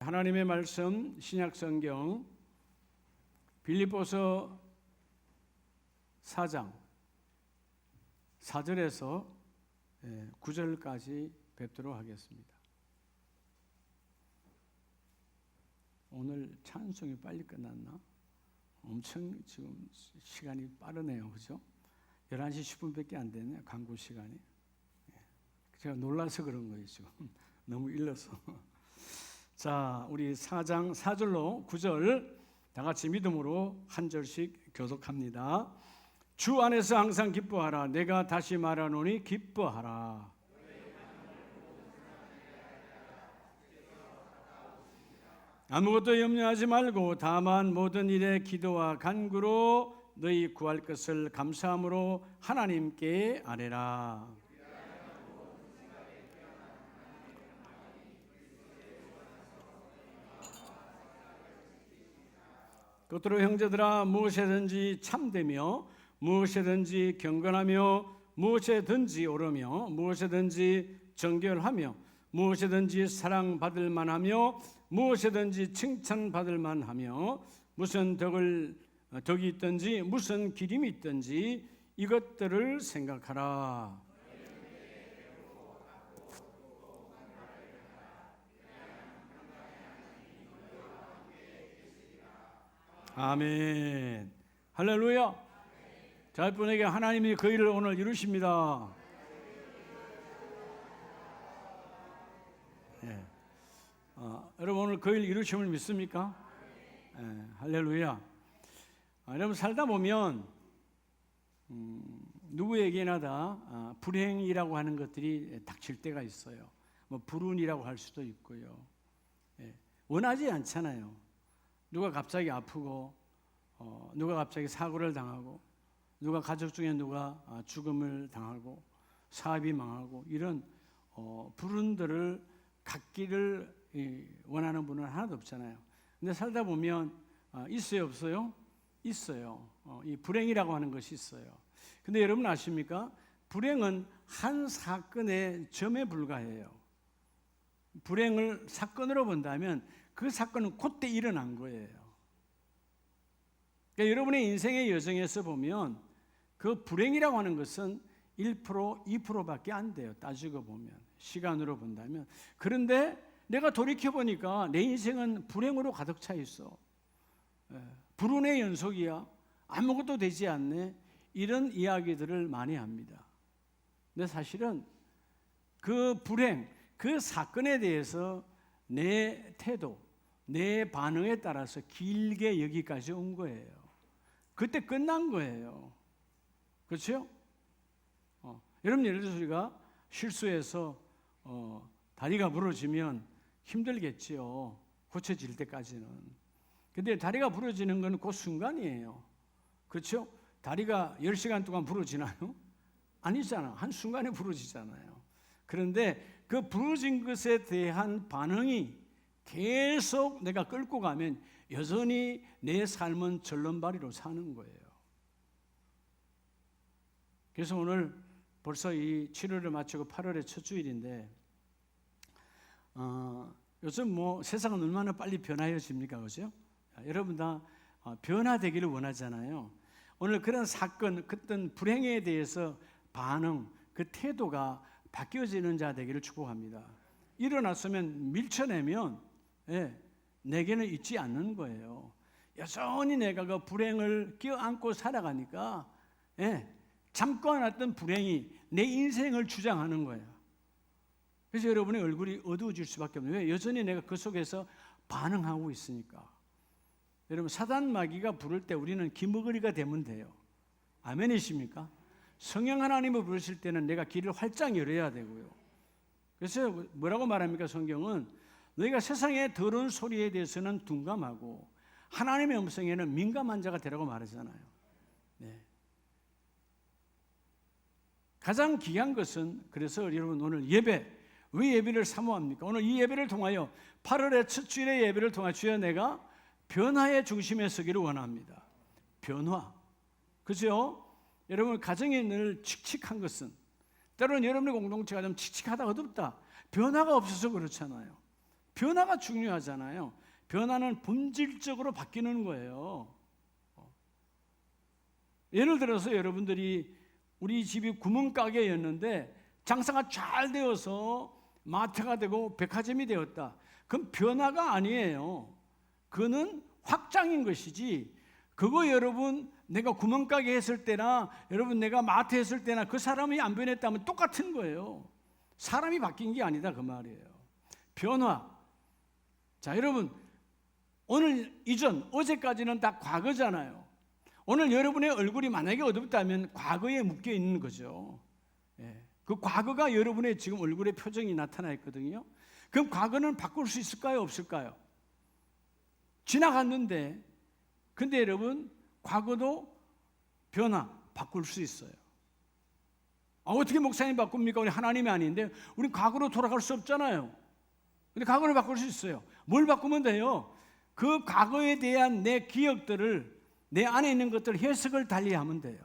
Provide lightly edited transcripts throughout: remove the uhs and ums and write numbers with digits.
하나님의 말씀 신약성경 빌립보서 4장 4절에서 9절까지 뵙도록 하겠습니다. 오늘 찬송이 빨리 끝났나? 엄청 지금 시간이 빠르네요. 그죠? 11시 10분밖에 안 됐네요. 광고 시간이. 제가 놀라서 그런 거예요. 지금 너무 일러서. 자, 우리 4장 4절로 9절 다 같이 믿음으로 한 절씩 교독합니다. 주 안에서 항상 기뻐하라. 내가 다시 말하노니 기뻐하라. 아무것도 염려하지 말고 다만 모든 일에 기도와 간구로 너희 구할 것을 감사함으로 하나님께 아뢰라. 끝으로 형제들아, 무엇이든지 참되며 무엇이든지 경건하며 무엇이든지 옳으며 무엇이든지 정결하며 무엇이든지 사랑받을 만하며 무엇이든지 칭찬받을 만하며 무슨 덕이 있든지 무슨 기림이 있든지 이것들을 생각하라. 아멘. 할렐루야. 자, 분에게 하나님이 그 일을 오늘 이루십니다. 예. 여러분 오늘 그 일 이루심을 믿습니까? 예. 할렐루야. 여러분 살다 보면 누구에게나 다 불행이라고 하는 것들이 닥칠 때가 있어요. 뭐 불운이라고 할 수도 있고요. 예. 원하지 않잖아요. 누가 갑자기 아프고 누가 갑자기 사고를 당하고 누가 가족 중에 누가 죽음을 당하고 사업이 망하고 이런 불운들을 갖기를 원하는 분은 하나도 없잖아요. 근데 살다 보면 있어요 없어요? 있어요. 이 불행이라고 하는 것이 있어요. 근데 여러분 아십니까? 불행은 한 사건의 점에 불과해요. 불행을 사건으로 본다면 그 사건은 그때 일어난 거예요. 그러니까 여러분의 인생의 여정에서 보면 그 불행이라고 하는 것은 1%, 2%밖에 안 돼요. 따지고 보면 시간으로 본다면. 그런데 내가 돌이켜보니까 내 인생은 불행으로 가득 차 있어. 불운의 연속이야. 아무것도 되지 않네. 이런 이야기들을 많이 합니다. 근데 사실은 그 불행, 그 사건에 대해서 내 태도, 내 반응에 따라서 길게 여기까지 온 거예요. 그때 끝난 거예요. 그렇죠? 여러분 예를 들어서 우리가 실수해서 다리가 부러지면 힘들겠지요. 고쳐질 때까지는. 근데 다리가 부러지는 건 그 순간이에요. 그렇죠? 다리가 10시간 동안 부러지나요? 아니잖아. 한순간에 부러지잖아요. 그런데 그 부러진 것에 대한 반응이 계속 내가 끌고 가면 여전히 내 삶은 절름발이로 사는 거예요. 그래서 오늘 벌써 이 7월을 마치고 8월의 첫 주일인데 요즘 뭐 세상은 얼마나 빨리 변화해집니까? 그죠? 여러분 다 변화되기를 원하잖아요. 오늘 그런 사건, 그떤 불행에 대해서 반응, 그 태도가 바뀌어지는 자 되기를 축복합니다. 일어났으면 밀쳐내면 내게는 있지 않는 거예요. 여전히 내가 그 불행을 껴안고 살아가니까 잠깐 왔던 불행이 내 인생을 주장하는 거예요. 그래서 여러분의 얼굴이 어두워질 수밖에 없는 거예요. 왜? 여전히 내가 그 속에서 반응하고 있으니까. 여러분 사단 마귀가 부를 때 우리는 기머거리가 되면 돼요. 아멘이십니까? 성령 하나님을 부르실 때는 내가 길을 활짝 열어야 되고요. 그래서 뭐라고 말합니까? 성경은 너희가 세상의 더러운 소리에 대해서는 둔감하고 하나님의 음성에는 민감한 자가 되라고 말하잖아요. 네. 가장 귀한 것은 그래서 여러분 오늘 예배, 왜 예배를 사모합니까? 오늘 이 예배를 통하여 8월의 첫 주일의 예배를 통하여 주여 내가 변화의 중심에 서기를 원합니다. 변화. 그죠? 여러분 가정이 늘 칙칙한 것은 때로는 여러분의 공동체가 좀 칙칙하다 어둡다. 변화가 없어서 그렇잖아요. 변화가 중요하잖아요. 변화는 본질적으로 바뀌는 거예요. 예를 들어서 여러분들이 우리 집이 구멍가게였는데 장사가 잘 되어서 마트가 되고 백화점이 되었다. 그건 변화가 아니에요. 그거는 확장인 것이지, 그거 여러분 내가 구멍가게 했을 때나 여러분 내가 마트 했을 때나 그 사람이 안 변했다면 똑같은 거예요. 사람이 바뀐 게 아니다 그 말이에요. 변화. 자, 여러분 오늘 이전 어제까지는 다 과거잖아요. 오늘 여러분의 얼굴이 만약에 어둡다면 과거에 묶여 있는 거죠. 그 과거가 여러분의 지금 얼굴의 표정이 나타나 있거든요. 그럼 과거는 바꿀 수 있을까요? 없을까요? 지나갔는데, 근데 여러분 과거도 변화 바꿀 수 있어요. 어떻게 목사님 바꿉니까? 우리 하나님이 아닌데 우리 과거로 돌아갈 수 없잖아요. 근데 과거를 바꿀 수 있어요. 뭘 바꾸면 돼요? 그 과거에 대한 내 기억들을, 내 안에 있는 것들 해석을 달리하면 돼요.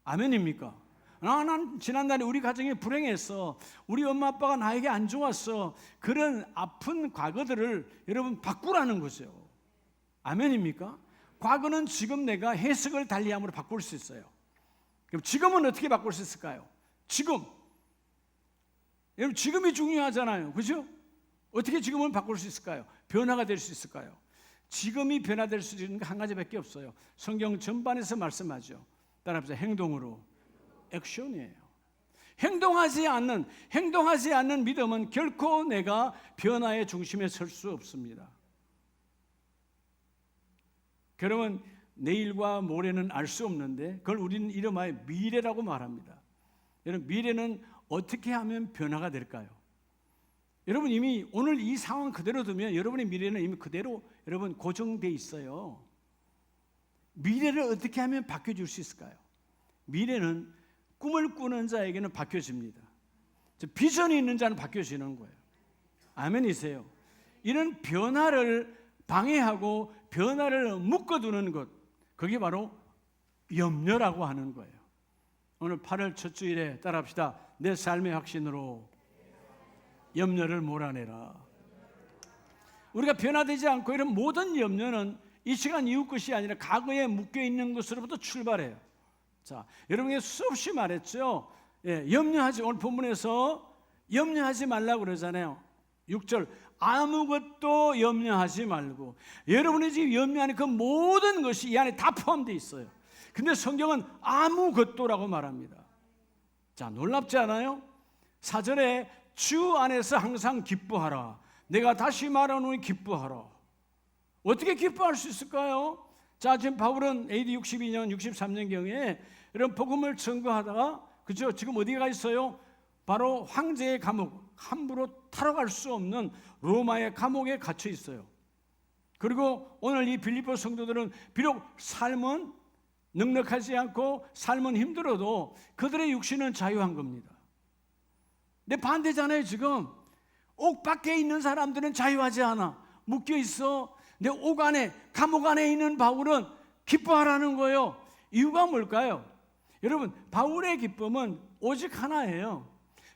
아멘입니까? 난 지난날에 우리 가정이 불행했어, 우리 엄마 아빠가 나에게 안 좋았어, 그런 아픈 과거들을 여러분 바꾸라는 거죠. 아멘입니까? 과거는 지금 내가 해석을 달리함으로 바꿀 수 있어요. 그럼 지금은 어떻게 바꿀 수 있을까요? 지금. 여러분 지금이 중요하잖아요. 그죠? 어떻게 지금을 바꿀 수 있을까요? 변화가 될 수 있을까요? 지금이 변화될 수 있는 게 한 가지밖에 없어요. 성경 전반에서 말씀하죠. 따라합시다. 행동으로. 액션이에요. 행동하지 않는 믿음은 결코 내가 변화의 중심에 설 수 없습니다. 여러분 내일과 모레는 알 수 없는데 그걸 우리는 이름하여 미래라고 말합니다. 여러분 미래는 어떻게 하면 변화가 될까요? 여러분 이미 오늘 이 상황 그대로 두면 여러분의 미래는 이미 그대로 여러분 고정돼 있어요. 미래를 어떻게 하면 바뀌어줄 수 있을까요? 미래는 꿈을 꾸는 자에게는 바뀌어집니다. 비전이 있는 자는 바뀌어지는 거예요. 아멘이세요? 이런 변화를 방해하고 변화를 묶어두는 것, 그게 바로 염려라고 하는 거예요. 오늘 8월 첫 주일에 따라합시다. 내 삶의 확신으로 염려를 몰아내라. 우리가 변화되지 않고 이런 모든 염려는 이 시간 이후 것이 아니라 과거에 묶여있는 것으로부터 출발해요. 자, 여러분에게 수없이 말했죠. 염려하지, 오늘 본문에서 염려하지 말라고 그러잖아요. 6절 아무것도 염려하지 말고, 여러분이 지금 염려하는 그 모든 것이 이 안에 다 포함되어 있어요. 근데 성경은 아무것도라고 말합니다. 자, 놀랍지 않아요? 4절에 주 안에서 항상 기뻐하라. 내가 다시 말하노니 기뻐하라. 어떻게 기뻐할 수 있을까요? 자, 지금 바울은 AD 62년, 63년경에 이런 복음을 증거하다가, 그죠? 지금 어디에 가 있어요? 바로 황제의 감옥, 함부로 타러 갈 수 없는 로마의 감옥에 갇혀 있어요. 그리고 오늘 이 빌립보 성도들은 비록 삶은 넉넉하지 않고 삶은 힘들어도 그들의 육신은 자유한 겁니다. 근데 반대잖아요. 지금 옥 밖에 있는 사람들은 자유하지 않아, 묶여 있어. 내 옥 안에, 감옥 안에 있는 바울은 기뻐하라는 거예요. 이유가 뭘까요? 여러분, 바울의 기쁨은 오직 하나예요.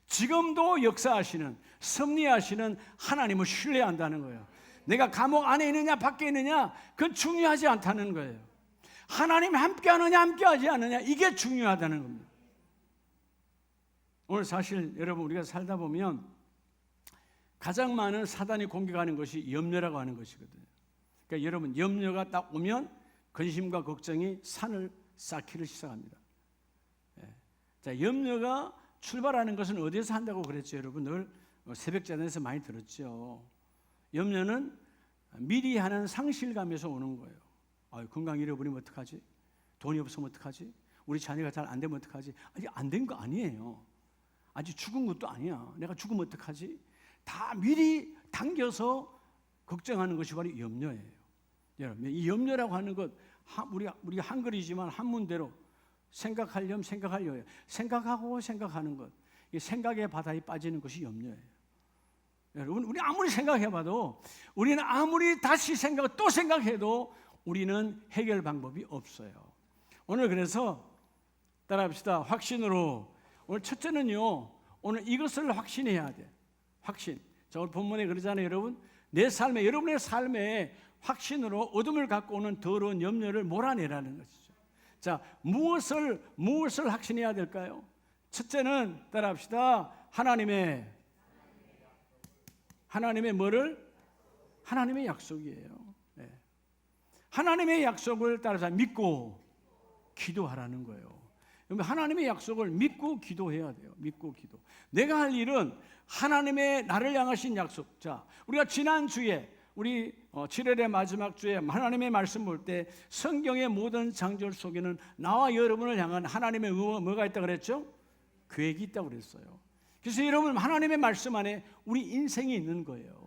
지금도 역사하시는, 섭리하시는 하나님을 신뢰한다는 거예요. 내가 감옥 안에 있느냐 밖에 있느냐 그건 중요하지 않다는 거예요. 하나님 함께 하느냐 함께 하지 않느냐, 이게 중요하다는 겁니다. 오늘 사실 여러분 우리가 살다 보면 가장 많은 사단이 공격하는 것이 염려라고 하는 것이거든요. 그러니까 여러분 염려가 딱 오면 근심과 걱정이 산을 쌓기를 시작합니다. 자, 염려가 출발하는 것은 어디에서 한다고 그랬죠? 여러분 늘 새벽자단에서 많이 들었죠. 염려는 미리 하는 상실감에서 오는 거예요. 건강 잃어버리면 어떡하지? 돈이 없으면 어떡하지? 우리 자녀가 잘 안 되면 어떡하지? 아직 안 된 거 아니에요. 아직 죽은 것도 아니야. 내가 죽으면 어떡하지? 다 미리 당겨서 걱정하는 것이 바로 염려예요. 여러분, 이 염려라고 하는 것, 우리 한글이지만 한문대로 생각하려면 생각하려요. 생각하고 생각하는 것, 이 생각의 바다에 빠지는 것이 염려예요. 여러분, 우리 아무리 생각해봐도, 우리는 아무리 다시 또 생각해도 우리는 해결 방법이 없어요. 오늘 그래서 따라합시다. 확신으로. 오늘 첫째는요, 오늘 이것을 확신해야 돼. 확신. 자, 오늘 본문에 그러잖아요, 여러분. 내 삶에, 여러분의 삶에 확신으로 어둠을 갖고 오는 더러운 염려를 몰아내라는 것이죠. 자, 무엇을 확신해야 될까요? 첫째는 따라합시다. 하나님의 뭐를? 하나님의 약속이에요. 네. 하나님의 약속을 따라서 믿고 기도하라는 거예요. 하나님의 약속을 믿고 기도해야 돼요. 믿고 기도. 내가 할 일은 하나님의 나를 향하신 약속. 자, 우리가 지난주에 우리 7월의 마지막 주에 하나님의 말씀 볼 때 성경의 모든 장절 속에는 나와 여러분을 향한 하나님의 뭐가 있다고 그랬죠? 계획이 있다고 그랬어요. 그래서 여러분, 하나님의 말씀 안에 우리 인생이 있는 거예요.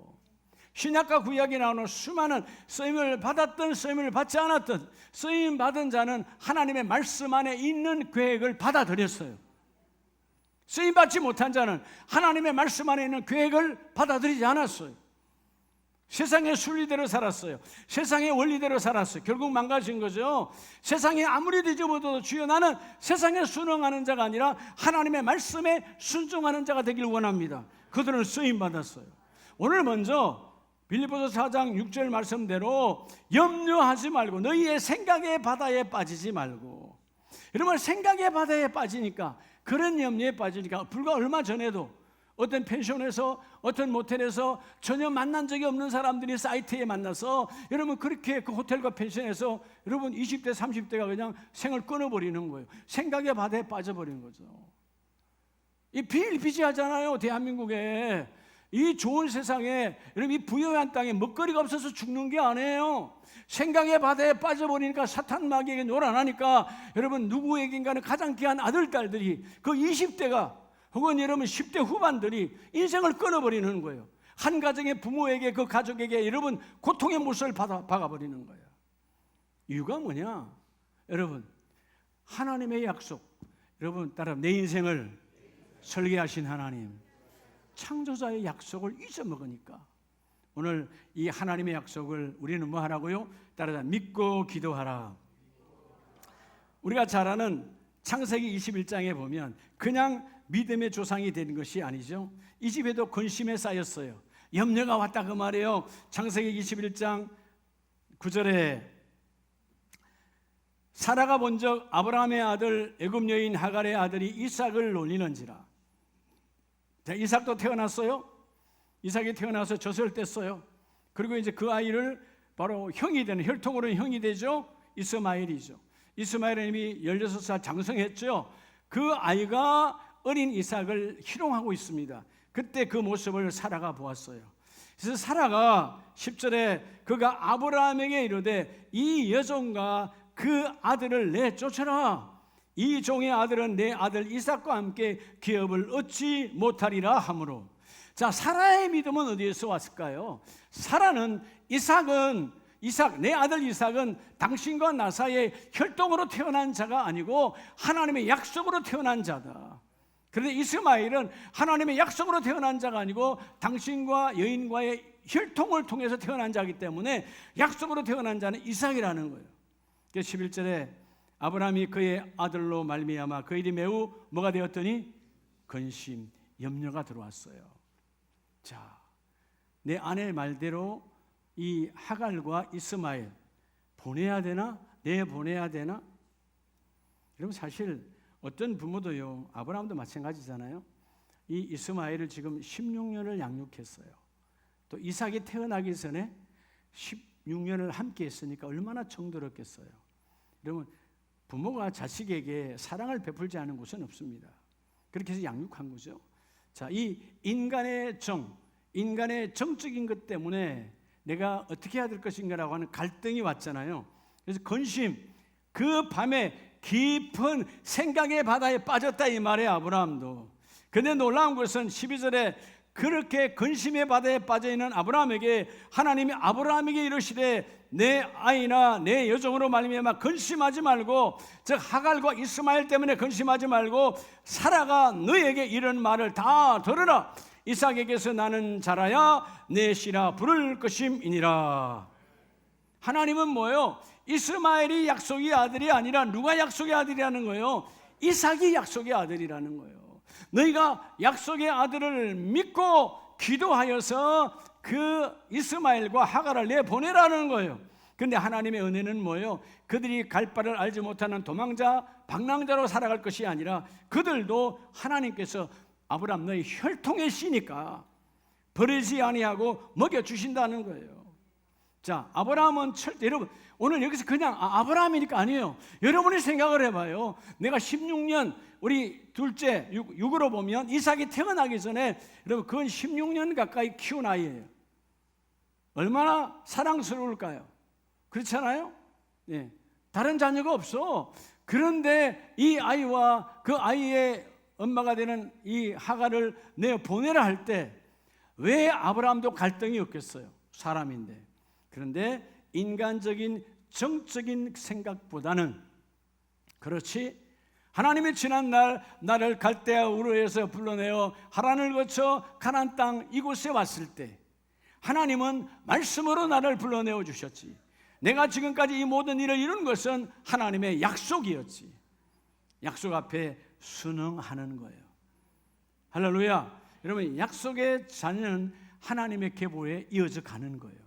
신약과 구약에 나오는 수많은 쓰임을 받았든 쓰임을 받지 않았든 쓰임 받은 자는 하나님의 말씀 안에 있는 계획을 받아들였어요. 쓰임 받지 못한 자는 하나님의 말씀 안에 있는 계획을 받아들이지 않았어요. 세상의 순리대로 살았어요. 세상의 원리대로 살았어요. 결국 망가진 거죠. 세상에 아무리 뒤집어도 주여, 나는 세상에 순응하는 자가 아니라 하나님의 말씀에 순종하는 자가 되길 원합니다. 그들은 쓰임 받았어요. 오늘 먼저 빌립보서 4장 6절 말씀대로 염려하지 말고 너희의 생각의 바다에 빠지지 말고. 여러분, 생각의 바다에 빠지니까, 그런 염려에 빠지니까, 불과 얼마 전에도 어떤 펜션에서, 어떤 모텔에서 전혀 만난 적이 없는 사람들이 사이트에 만나서 여러분, 그렇게 그 호텔과 펜션에서 여러분 20대 30대가 그냥 생을 끊어버리는 거예요. 생각의 바다에 빠져버리는 거죠. 이 비일비재하잖아요. 대한민국에 이 좋은 세상에, 여러분, 이 부유한 땅에 먹거리가 없어서 죽는 게 아니에요. 생각의 바다에 빠져버리니까 사탄 마귀에게 놀아나니까 여러분, 누구에겐가는 가장 귀한 아들, 딸들이, 그 20대가 혹은 여러분 10대 후반들이 인생을 끊어버리는 거예요. 한 가정의 부모에게, 그 가족에게 여러분 고통의 못을 박아버리는 거예요. 이유가 뭐냐? 여러분, 하나님의 약속. 여러분 따라, 내 인생을 설계하신 하나님, 창조자의 약속을 잊어먹으니까 오늘 이 하나님의 약속을 우리는 뭐 하라고요? 따라서 믿고 기도하라. 우리가 잘 아는 창세기 21장에 보면 그냥 믿음의 조상이 되는 것이 아니죠. 이 집에도 근심에 쌓였어요. 염려가 왔다 그 말이에요. 창세기 21장 9절에 사라가 본적 아브라함의 아들 애굽 여인 하갈의 아들이 이삭을 놀리는지라. 자, 이삭도 태어났어요. 이삭이 태어나서 젖을 뗐어요. 그리고 이제 그 아이를 바로 형이 되는, 혈통으로는 형이 되죠. 이스마엘이죠. 이스마엘은 이미 16살 장성했죠. 그 아이가 어린 이삭을 희롱하고 있습니다. 그때 그 모습을 사라가 보았어요. 그래서 사라가 10절에 그가 아브라함에게 이르되 이 여종과 그 아들을 내쫓아라. 이 종의 아들은 내 아들 이삭과 함께 기업을 얻지 못하리라 하므로. 자, 사라의 믿음은 어디에서 왔을까요? 사라는 이삭, 내 아들 이삭은 당신과 나 사이에 혈통으로 태어난 자가 아니고 하나님의 약속으로 태어난 자다. 그런데 이스마엘은 하나님의 약속으로 태어난 자가 아니고 당신과 여인과의 혈통을 통해서 태어난 자이기 때문에 약속으로 태어난 자는 이삭이라는 거예요. 11절에 아브라함이 그의 아들로 말미암아 그 일이 매우 뭐가 되었더니 근심, 염려가 들어왔어요. 자, 내 아내의 말대로 이 하갈과 이스마엘 보내야 되나? 내보내야 되나? 여러분, 사실 어떤 부모도요, 아브라함도 마찬가지잖아요. 이 이스마엘을 지금 16년을 양육했어요. 또 이삭이 태어나기 전에 16년을 함께 했으니까 얼마나 정들었겠어요. 여러분, 부모가 자식에게 사랑을 베풀지 않은 곳은 없습니다. 그렇게 해서 양육한 거죠. 자, 이 인간의 정적인 것 때문에 내가 어떻게 해야 될 것인가라고 하는 갈등이 왔잖아요. 그래서 근심, 그 밤에 깊은 생각의 바다에 빠졌다 이 말이에요, 아브라함도. 근데 놀라운 것은 12절에 그렇게 근심의 바다에 빠져있는 아브라함에게 하나님이 아브라함에게 이르시되 내 아이나 내 여종으로 말미암아 근심하지 말고, 즉 하갈과 이스마엘 때문에 근심하지 말고 사라가 너에게 이런 말을 다 들으라. 이삭에게서 나는 자라야 내 씨라 부를 것임이니라. 하나님은 뭐예요? 이스마엘이 약속의 아들이 아니라 누가 약속의 아들이라는 거예요? 이삭이 약속의 아들이라는 거예요. 너희가 약속의 아들을 믿고 기도하여서 그 이스마엘과 하갈을 내보내라는 거예요. 근데 하나님의 은혜는 뭐예요? 그들이 갈 바를 알지 못하는 도망자, 방랑자로 살아갈 것이 아니라 그들도 하나님께서 아브라함 너희 혈통의 씨니까 버리지 아니하고 먹여주신다는 거예요. 자, 아브라함은 여러분 오늘 여기서 그냥 아브라함이니까 아니에요. 여러분이 생각을 해봐요. 내가 16년 우리 둘째 6으로 보면 이삭이 태어나기 전에 여러분 그건 16년 가까이 키운 아이예요. 얼마나 사랑스러울까요? 그렇잖아요? 예. 다른 자녀가 없어. 그런데 이 아이와 그 아이의 엄마가 되는 이 하갈을 내보내라 할 때 왜 아브라함도 갈등이 없겠어요? 사람인데. 그런데 인간적인 정적인 생각보다는 그렇지 하나님이 지난날 나를 갈대아 우르에서 불러내어 하란을 거쳐 가나안 땅 이곳에 왔을 때 하나님은 말씀으로 나를 불러내어 주셨지. 내가 지금까지 이 모든 일을 이룬 것은 하나님의 약속이었지. 약속 앞에 순응하는 거예요. 할렐루야. 여러분 약속의 자녀는 하나님의 계보에 이어져 가는 거예요.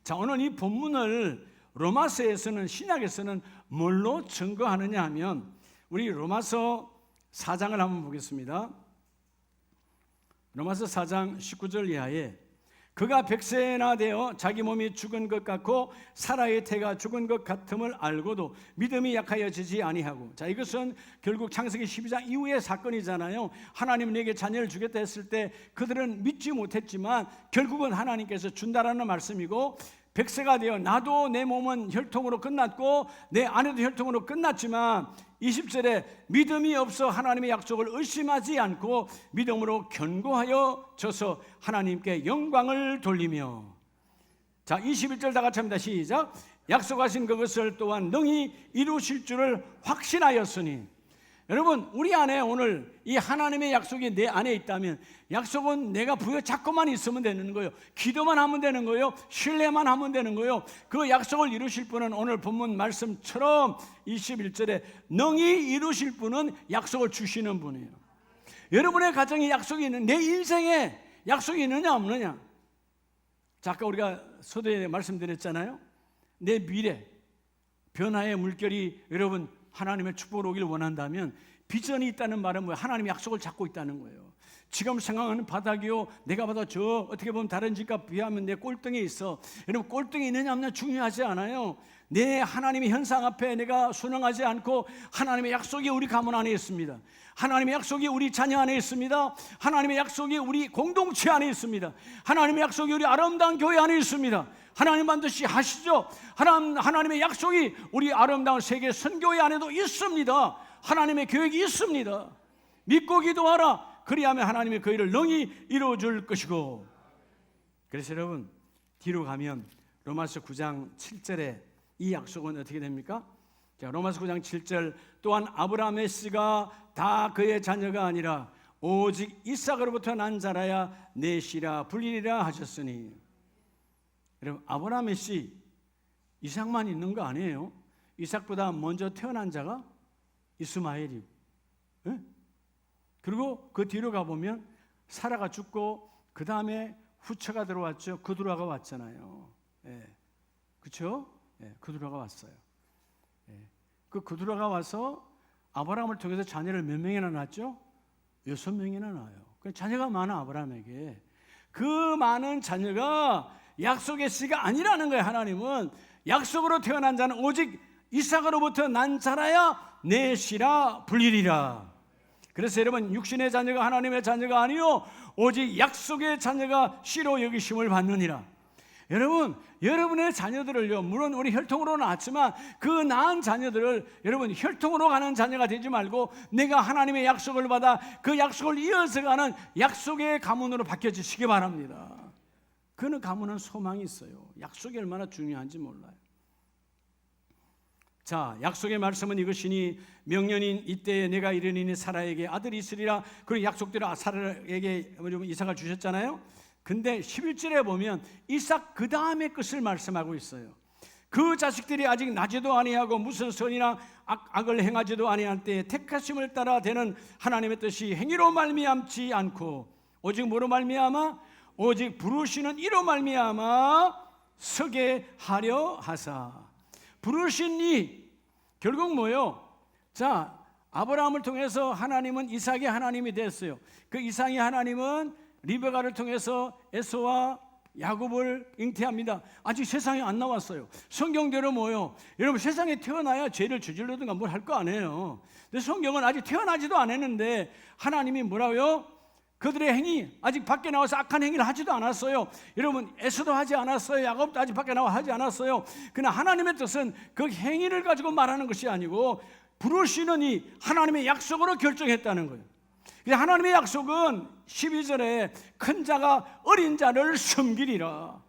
자, 오늘 이 본문을 로마서에서는 신약에서는 뭘로 증거하느냐 하면 우리 로마서 4장을 한번 보겠습니다. 로마서 4장 19절 이하에 그가 100세나 되어 자기 몸이 죽은 것 같고 사라의 태가 죽은 것 같음을 알고도 믿음이 약하여지지 아니하고. 자, 이것은 결국 창세기 12장 이후의 사건이잖아요. 하나님 내게 자녀를 주겠다 했을 때 그들은 믿지 못했지만 결국은 하나님께서 준다라는 말씀이고 100세가 되어 나도 내 몸은 혈통으로 끝났고 내 아내도 혈통으로 끝났지만 20절에 믿음이 없어 하나님의 약속을 의심하지 않고 믿음으로 견고하여 져서 하나님께 영광을 돌리며. 자, 21절 다 같이 합니다. 시작. 약속하신 그것을 또한 능히 이루실 줄을 확신하였으니. 여러분 우리 안에 오늘 이 하나님의 약속이 내 안에 있다면 약속은 내가 부여잡고만 있으면 되는 거예요. 기도만 하면 되는 거예요. 신뢰만 하면 되는 거예요. 그 약속을 이루실 분은 오늘 본문 말씀처럼 21절에 능히 이루실 분은 약속을 주시는 분이에요. 여러분의 가정에 약속이 있는, 내 인생에 약속이 있느냐 없느냐. 자, 아까 우리가 서두에 말씀드렸잖아요. 내 미래 변화의 물결이 여러분 하나님의 축복을 오길 원한다면 비전이 있다는 말은 뭐예요? 하나님의 약속을 잡고 있다는 거예요. 지금 생각하는 바닥이요, 내가 봐도 저 어떻게 보면 다른 집과 비하면 내 꼴등에 있어. 여러분 꼴등에 있느냐 없느냐 중요하지 않아요. 내 하나님의 현상 앞에 내가 순응하지 않고 하나님의 약속이 우리 가문 안에 있습니다. 하나님의 약속이 우리 자녀 안에 있습니다. 하나님의 약속이 우리 공동체 안에 있습니다. 하나님의 약속이 우리 아름다운 교회 안에 있습니다. 하나님 반드시 하시죠. 하나님의 약속이 우리 아름다운 세계 선교회 안에도 있습니다. 하나님의 계획이 있습니다. 믿고 기도하라. 그리하면 하나님의 그 일을 능히 이루어줄 것이고. 그래서 여러분 뒤로 가면 로마서 9장 7절에 이 약속은 어떻게 됩니까? 자, 로마서 9장 7절 또한 아브라함의 씨가 다 그의 자녀가 아니라 오직 이삭으로부터 난 자라야 내 씨라 불리리라 하셨으니. 여러분 아브라함의 씨 이삭만 있는 거 아니에요. 이삭보다 먼저 태어난 자가 이스마엘이고, 예? 그리고 그 뒤로 가보면 사라가 죽고 그 다음에 후처가 들어왔죠. 그두라가 왔잖아요. 예. 그렇죠? 예. 그두라가 왔어요. 예. 그 그두라가 와서 아브라함을 통해서 자녀를 몇 명이나 낳았죠? 6명이나 낳아요. 그 자녀가 많아 아브라함에게. 그 많은 자녀가 약속의 씨가 아니라는 거예요. 하나님은 약속으로 태어난 자는 오직 이삭으로부터 난 자라야 내 씨라 불리리라. 그래서 여러분 육신의 자녀가 하나님의 자녀가 아니요 오직 약속의 자녀가 씨로 여기심을 받느니라. 여러분 여러분의 자녀들을요 물론 우리 혈통으로 낳았지만 그 낳은 자녀들을 여러분 혈통으로 가는 자녀가 되지 말고 내가 하나님의 약속을 받아 그 약속을 이어서 가는 약속의 가문으로 바뀌어지시기 바랍니다. 그는 가문은 소망이 있어요. 약속이 얼마나 중요한지 몰라요. 자, 약속의 말씀은 이것이니 명년인 이때에 내가 이르니 사라에게 아들이 있으리라. 그리고 약속대로 사라에게 이삭을 주셨잖아요. 근데 11절에 보면 이삭 그 다음의 것을 말씀하고 있어요. 그 자식들이 아직 나지도 아니하고 무슨 선이나 악을 행하지도 아니할 때에 택하심을 따라 되는 하나님의 뜻이 행위로 말미암지 않고 오직 뭐로 말미암아? 오직 부르시는 이로 말미암아 서게 하려 하사. 부르신 이 결국 뭐요? 자, 아브라함을 통해서 하나님은 이삭의 하나님이 됐어요. 그 이삭의 하나님은 리베가를 통해서 에서와 야곱을 잉태합니다. 아직 세상에 안 나왔어요. 성경대로 뭐요? 여러분, 세상에 태어나야 죄를 저질러든가 뭘 할 거 아니에요. 근데 성경은 아직 태어나지도 않았는데 하나님이 뭐라고요? 그들의 행위, 아직 밖에 나와서 악한 행위를 하지도 않았어요. 여러분, 에서도 하지 않았어요. 야곱도 아직 밖에 나와 하지 않았어요. 그러나 하나님의 뜻은 그 행위를 가지고 말하는 것이 아니고 부르시는 이 하나님의 약속으로 결정했다는 거예요. 하나님의 약속은 12절에 큰 자가 어린 자를 섬기리라.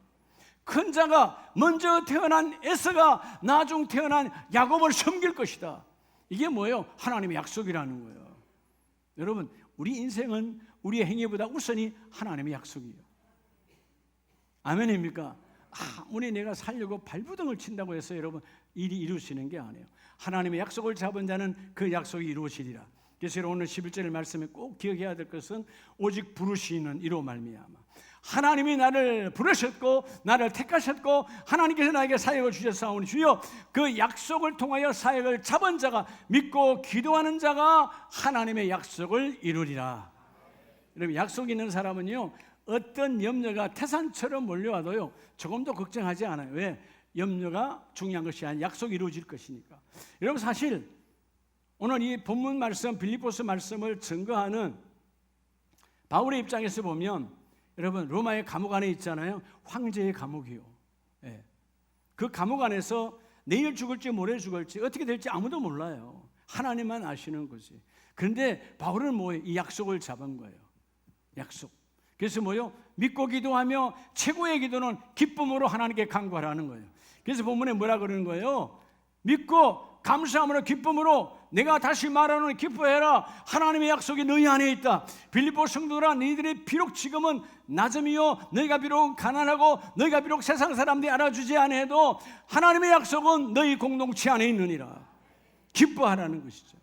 큰 자가 먼저 태어난 에서가 나중 태어난 야곱을 섬길 것이다. 이게 뭐예요? 하나님의 약속이라는 거예요. 여러분, 우리 인생은 우리의 행위보다 우선이 하나님의 약속이에요. 아멘입니까? 아무리 내가 살려고 발부둥을 친다고 해서 여러분 일이 이루어지는 게 아니에요. 하나님의 약속을 잡은 자는 그 약속이 이루어지리라. 그래서 오늘 11절 말씀에 꼭 기억해야 될 것은 오직 부르시는 이로 말미암아. 하나님이 나를 부르셨고 나를 택하셨고 하나님께서 나에게 사역을 주셨사오니 주여 그 약속을 통하여 사역을 잡은 자가 믿고 기도하는 자가 하나님의 약속을 이루리라. 여러분, 약속 있는 사람은요 어떤 염려가 태산처럼 몰려와도요 조금도 걱정하지 않아요. 왜? 염려가 중요한 것이 아니라 약속이 이루어질 것이니까. 여러분, 사실 오늘 이 본문 말씀 빌립보서 말씀을 증거하는 바울의 입장에서 보면 여러분, 로마의 감옥 안에 있잖아요. 황제의 감옥이요. 예. 그 감옥 안에서 내일 죽을지 모레 죽을지 어떻게 될지 아무도 몰라요. 하나님만 아시는 거지. 그런데 바울은 뭐예요? 이 약속을 잡은 거예요. 약속. 그래서 뭐요? 믿고 기도하며 최고의 기도는 기쁨으로 하나님께 간구하라는 거예요. 그래서 본문에 뭐라 그러는 거예요? 믿고 감사함으로 기쁨으로 내가 다시 말하는 기뻐해라. 하나님의 약속이 너희 안에 있다. 빌립보 성도들아, 너희들이 비록 지금은 낮음이요 너희가 비록 가난하고 너희가 비록 세상 사람들이 알아주지 않아도 하나님의 약속은 너희 공동체 안에 있느니라. 기뻐하라는 것이죠.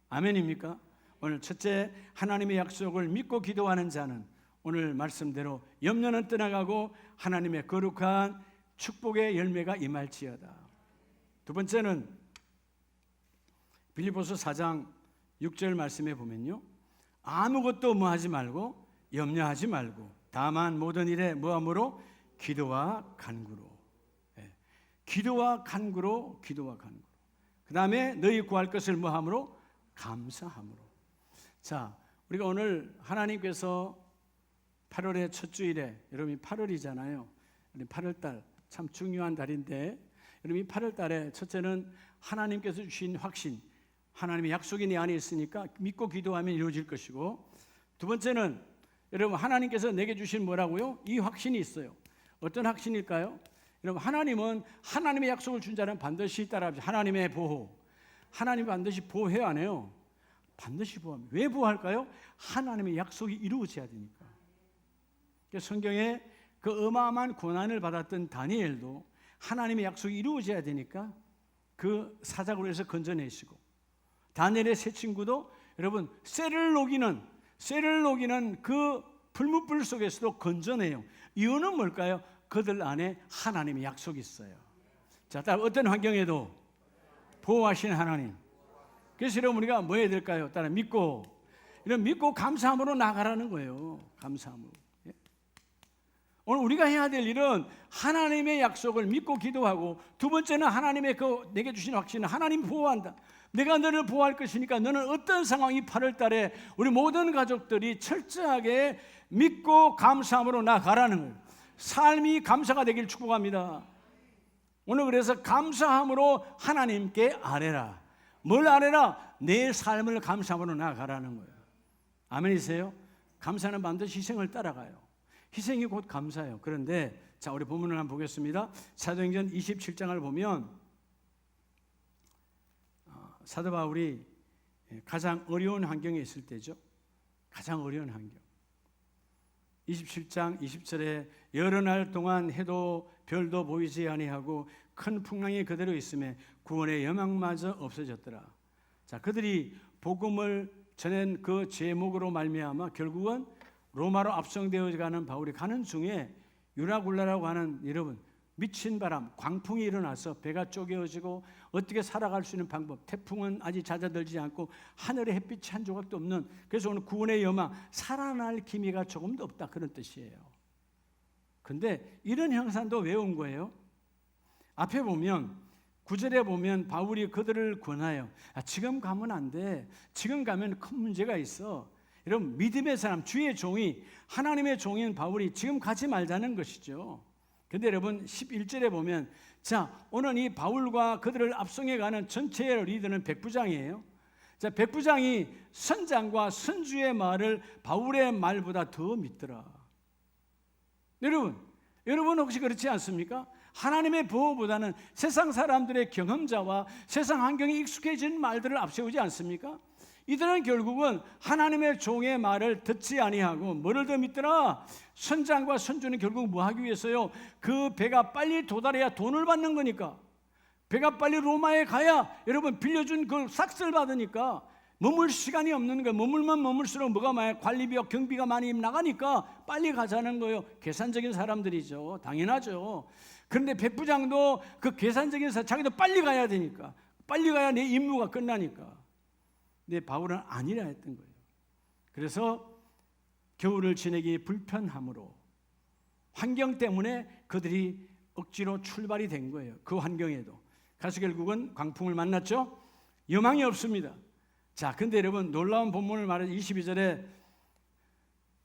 아멘입니까? 오늘 첫째, 하나님의 약속을 믿고 기도하는 자는 오늘 말씀대로 염려는 떠나가고 하나님의 거룩한 축복의 열매가 임할지어다. 두 번째는 빌립보서 4장 6절 말씀에 보면요, 아무것도 뭐하지 말고 염려하지 말고 다만 모든 일에 뭐함으로 기도와 간구로. 기도와 간구로. 그 다음에 너희 구할 것을 뭐함으로? 감사함으로. 자, 우리가 오늘 하나님께서 8월의 첫 주일에, 여러분이 8월이잖아요. 8월달 참 중요한 달인데, 여러분 이 8월달에 첫째는 하나님께서 주신 확신, 하나님의 약속이 내 안에 있으니까 믿고 기도하면 이루어질 것이고, 두 번째는 여러분 하나님께서 내게 주신 뭐라고요? 이 확신이 있어요. 어떤 확신일까요? 여러분, 하나님은 하나님의 약속을 준 자는 반드시 따라합니다. 하나님의 보호. 하나님이 반드시 보호해요, 안 해요? 반드시 보호합니다. 왜 보호할까요? 하나님의 약속이 이루어져야 되니까. 성경에 그 어마어마한 고난을 받았던 다니엘도 하나님의 약속이 이루어져야 되니까 그 사자굴에서 해서 건져내시고, 다니엘의 세 친구도 여러분 쇠를 녹이는 그 불문불 속에서도 건져내요. 이유는 뭘까요? 그들 안에 하나님의 약속이 있어요. 자, 따라 어떤 환경에도 보호하신 하나님. 그래서 여러분 우리가 뭐 해야 될까요? 따라 믿고 감사함으로 나가라는 거예요. 감사함으로. 오늘 우리가 해야 될 일은 하나님의 약속을 믿고 기도하고, 두 번째는 하나님의 그 내게 주신 확신은 하나님 보호한다. 내가 너를 보호할 것이니까 너는 어떤 상황이 8월 달에 우리 모든 가족들이 철저하게 믿고 감사함으로 나가라는 거예요. 삶이 감사가 되길 축복합니다. 오늘 그래서 감사함으로 하나님께 아뢰라. 뭘 아뢰라? 내 삶을 감사함으로 나가라는 거예요. 아멘이세요? 감사는 반드시 희생을 따라가요. 희생이 곧 감사예요. 그런데 자, 우리 본문을 한번 보겠습니다. 사도행전 27장을 보면 사도 바울이 가장 어려운 환경에 있을 때죠. 가장 어려운 환경. 27장 20절에 여러 날 동안 해도 별도 보이지 아니하고 큰 풍랑이 그대로 있음에 구원의 여망마저 없어졌더라. 자, 그들이 복음을 전한 그 제목으로 말미암아 결국은 로마로 압송되어 가는 바울이 가는 중에 유라굴라라고 하는 여러분 미친 바람, 광풍이 일어나서 배가 쪼개어지고 어떻게 살아갈 수 있는 방법, 태풍은 아직 잦아들지 않고 하늘에 햇빛이 한 조각도 없는, 그래서 오늘 구원의 여망, 살아날 기미가 조금도 없다, 그런 뜻이에요. 근데 이런 형상도 왜 온 거예요? 앞에 보면 9절에 보면 바울이 그들을 권하여 지금 가면 안 돼, 지금 가면 큰 문제가 있어. 여러분, 믿음의 사람, 주의 종이, 하나님의 종인 바울이 지금 가지 말자는 것이죠. 근데 여러분 11절에 보면, 자, 오늘 이 바울과 그들을 앞송해 가는 전체의 리더는 백부장이에요. 자, 백부장이 선장과 선주의 말을 바울의 말보다 더 믿더라. 여러분 혹시 그렇지 않습니까? 하나님의 보호보다는 세상 사람들의 경험자와 세상 환경에 익숙해진 말들을 앞세우지 않습니까? 이들은 결국은 하나님의 종의 말을 듣지 아니하고 뭐를 더 믿더라? 선장과 선주는 결국 뭐 하기 위해서요? 그 배가 빨리 도달해야 돈을 받는 거니까, 배가 빨리 로마에 가야 여러분 빌려준 그 삭스를 받으니까 머물 시간이 없는 거예요. 머물면 머물수록 뭐가 많아요? 관리비와 경비가 많이 나가니까 빨리 가자는 거예요. 계산적인 사람들이죠. 당연하죠. 그런데 백부장도 그 계산적인 사람, 자기도 빨리 가야 되니까, 빨리 가야 내 임무가 끝나니까. 근데 바울은 아니라 했던 거예요. 그래서 겨울을 지내기 불편함으로, 환경 때문에 그들이 억지로 출발이 된 거예요. 그 환경에도 가서 결국은 광풍을 만났죠. 여망이 없습니다. 자, 근데 여러분 놀라운 본문을 말해 22절에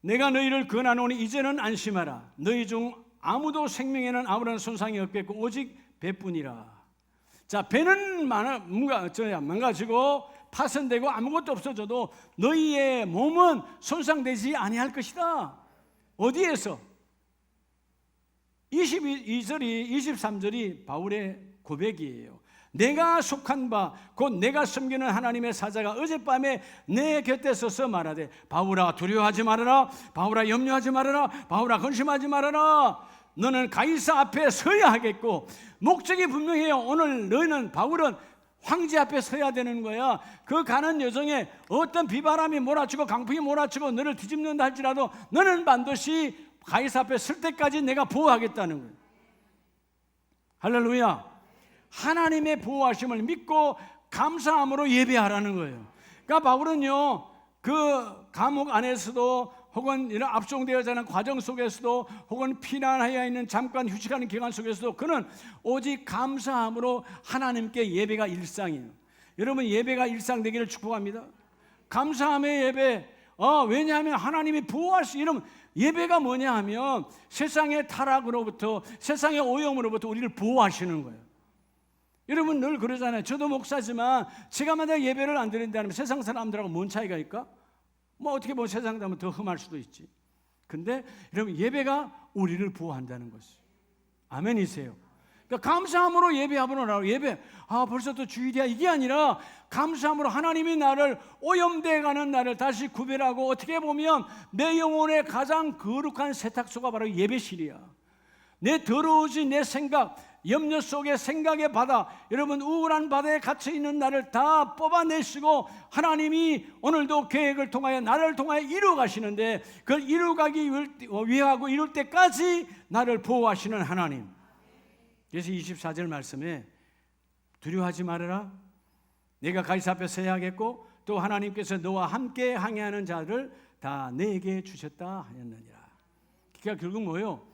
내가 너희를 권하노니 이제는 안심하라. 너희 중 아무도 생명에는 아무런 손상이 없겠고 오직 배뿐이라. 자, 배는 망가지고 파손되고 아무것도 없어져도 너희의 몸은 손상되지 아니할 것이다. 어디에서? 22절이 23절이 바울의 고백이에요. 내가 속한 바 곧 내가 섬기는 하나님의 사자가 어젯밤에 내 곁에 서서 말하되 바울아 두려워하지 말아라, 바울아 염려하지 말아라, 바울아 근심하지 말아라. 너는 가이사 앞에 서야 하겠고, 목적이 분명해요. 오늘 너희는, 바울은 황제 앞에 서야 되는 거야. 그 가는 여정에 어떤 비바람이 몰아치고 강풍이 몰아치고 너를 뒤집는다 할지라도 너는 반드시 가이사 앞에 설 때까지 내가 보호하겠다는 거예요. 할렐루야. 하나님의 보호하심을 믿고 감사함으로 예배하라는 거예요. 그러니까 바울은요, 그 감옥 안에서도 혹은 이런 압송되어야 하는 과정 속에서도 혹은 피난하여 있는 잠깐 휴식하는 기간 속에서도 그는 오직 감사함으로 하나님께 예배가 일상이에요. 여러분, 예배가 일상 되기를 축복합니다. 감사함의 예배. 왜냐하면 하나님이 보호할 수, 이런 예배가 뭐냐 하면 세상의 타락으로부터, 세상의 오염으로부터 우리를 보호하시는 거예요. 여러분 늘 그러잖아요. 저도 목사지만 제가 만약 예배를 안 드린다면 세상 사람들하고 뭔 차이가 있을까? 뭐 어떻게 보면 세상 사람은 더 흠할 수도 있지. 근데 여러분 예배가 우리를 보호한다는 것이, 아멘이세요. 그러니까 감사함으로 예배하므로 나로 예배, 벌써 또 주일이야, 이게 아니라 감사함으로 하나님이 나를 오염되어 가는 나를 다시 구별하고, 어떻게 보면 내 영혼의 가장 거룩한 세탁소가 바로 예배실이야. 내 더러워진 내 생각, 염려 속의 생각의 바다, 여러분 우울한 바다에 갇혀있는 나를 다 뽑아내시고 하나님이 오늘도 계획을 통하여 나를 통하여 이루어 가시는데, 그걸 이루어가기 위하고 이룰 때까지 나를 보호하시는 하나님. 그래서 24절 말씀에 두려워하지 말아라, 내가 가이사 앞에 서야 하겠고 또 하나님께서 너와 함께 항해하는 자를 다 내게 주셨다 하였느니라. 그러니까 결국 뭐예요?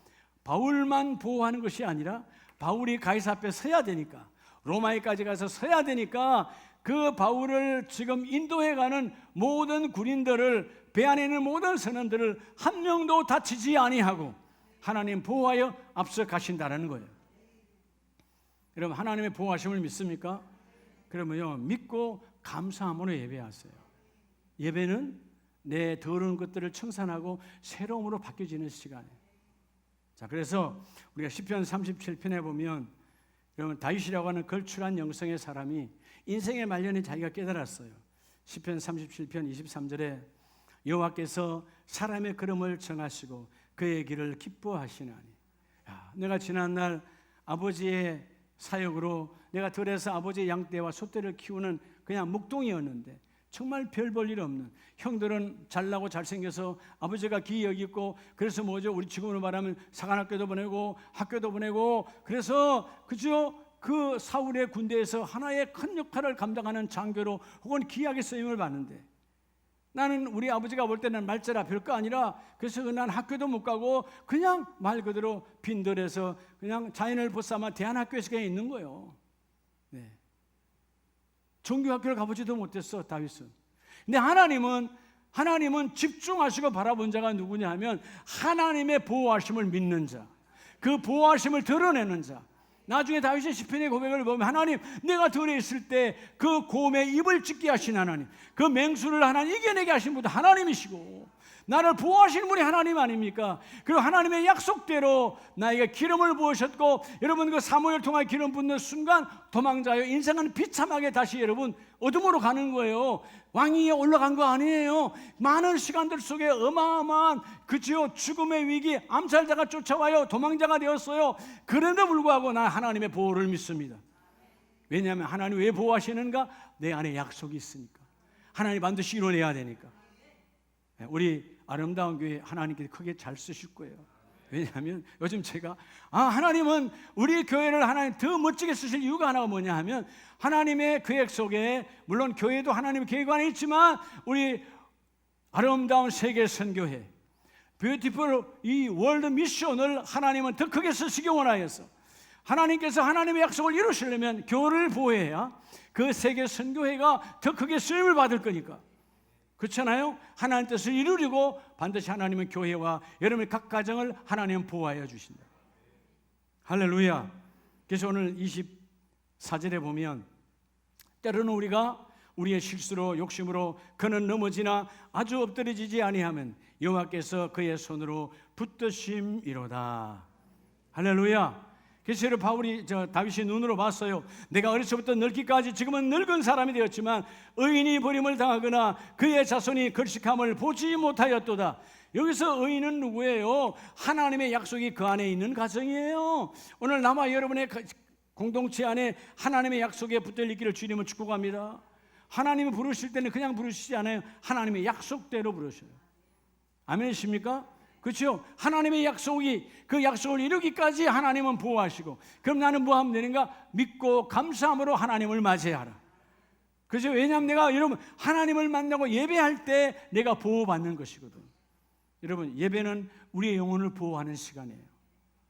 바울만 보호하는 것이 아니라 바울이 가이사 앞에 서야 되니까, 로마에까지 가서 서야 되니까 그 바울을 지금 인도해 가는 모든 군인들을, 배 안에 있는 모든 선원들을 한 명도 다치지 아니하고 하나님 보호하여 앞서 가신다는 거예요. 여러분 하나님의 보호하심을 믿습니까? 그러면요, 믿고 감사함으로 예배하세요. 예배는 내 더러운 것들을 청산하고 새로움으로 바뀌어지는 시간이에요. 자, 그래서 우리가 시편 37편에 보면 여러분 다윗이라고 하는 걸출한 영성의 사람이 인생의 말년에 자기가 깨달았어요. 시편 37편 23절에 여호와께서 사람의 걸음을 정하시고 그의 길을 기뻐하시나니. 내가 지난날 아버지의 사역으로 내가 들에서 아버지의 양떼와 소떼를 키우는 그냥 묵동이었는데 정말 별 볼 일 없는, 형들은 잘나고 잘생겨서 아버지가 귀히 여기고, 그래서 뭐죠, 우리 지금으로 말하면 사관학교도 보내고 학교도 보내고, 그래서 그죠, 그 사울의 군대에서 하나의 큰 역할을 감당하는 장교로 혹은 귀하게 쓰임을 받는데, 나는 우리 아버지가 볼 때는 말자라 별거 아니라, 그래서 난 학교도 못 가고 그냥 말 그대로 빈들에서 그냥 자연을 벗삼아 대안학교에서 그냥 있는 거예요. 네. 종교학교를 가보지도 못했어, 다윗은. 근데 하나님은 집중하시고 바라본 자가 누구냐 하면 하나님의 보호하심을 믿는 자, 그 보호하심을 드러내는 자. 나중에 다윗의 시편의 고백을 보면, 하나님, 내가 들에 있을 때 그 곰의 입을 찢게 하신 하나님, 그 맹수를 하나님 이겨내게 하신 분도 하나님이시고, 나를 보호하시는 분이 하나님 아닙니까? 그리고 하나님의 약속대로 나에게 기름을 부으셨고, 여러분 그 사무엘 통하여 기름 붓는 순간 도망자요, 인생은 비참하게 다시 여러분 어둠으로 가는 거예요. 왕위에 올라간 거 아니에요. 많은 시간들 속에 어마어마한 그지요, 죽음의 위기, 암살자가 쫓아와요, 도망자가 되었어요. 그런데 불구하고 난 하나님의 보호를 믿습니다. 왜냐하면 하나님 왜 보호하시는가? 내 안에 약속이 있으니까. 하나님 반드시 이뤄내야 되니까. 우리 아름다운 교회 하나님께서 크게 잘 쓰실 거예요. 왜냐하면 요즘 제가 하나님은 우리 교회를 하나님 더 멋지게 쓰실 이유가 하나가 뭐냐 하면, 하나님의 계획 속에 물론 교회도 하나님의 계획 안에 있지만 우리 아름다운 세계 선교회, 뷰티풀 이 월드 미션을 하나님은 더 크게 쓰시기 원하여서, 하나님께서 하나님의 약속을 이루시려면 교회를 보호해야 그 세계 선교회가 더 크게 쓰임을 받을 거니까. 그렇잖아요. 하나님 뜻을 이루려고 반드시 하나님은 교회와 여러분의 각 가정을 하나님은 보호하여 주신다. 할렐루야. 그래서 오늘 24절에 보면, 때로는 우리가 우리의 실수로 욕심으로 그는 넘어지나 아주 엎드러지지 아니하면 여호와께서 그의 손으로 붙드심이로다. 할렐루야. 그래서 바울이 다윗의 눈으로 봤어요. 내가 어려서부터 늙기까지 지금은 늙은 사람이 되었지만 의인이 버림을 당하거나 그의 자손이 걸식함을 보지 못하였도다. 여기서 의인은 누구예요? 하나님의 약속이 그 안에 있는 가정이에요. 오늘 나와 여러분의 공동체 안에 하나님의 약속에 붙들 있기를 주님은 축복합니다. 하나님이 부르실 때는 그냥 부르시지 않아요. 하나님의 약속대로 부르셔요. 아멘이십니까? 그렇죠? 하나님의 약속이, 그 약속을 이루기까지 하나님은 보호하시고, 그럼 나는 뭐 하면 되는가? 믿고 감사함으로 하나님을 맞이하라. 그렇죠? 왜냐하면 내가 여러분 하나님을 만나고 예배할 때 내가 보호받는 것이거든. 여러분 예배는 우리의 영혼을 보호하는 시간이에요.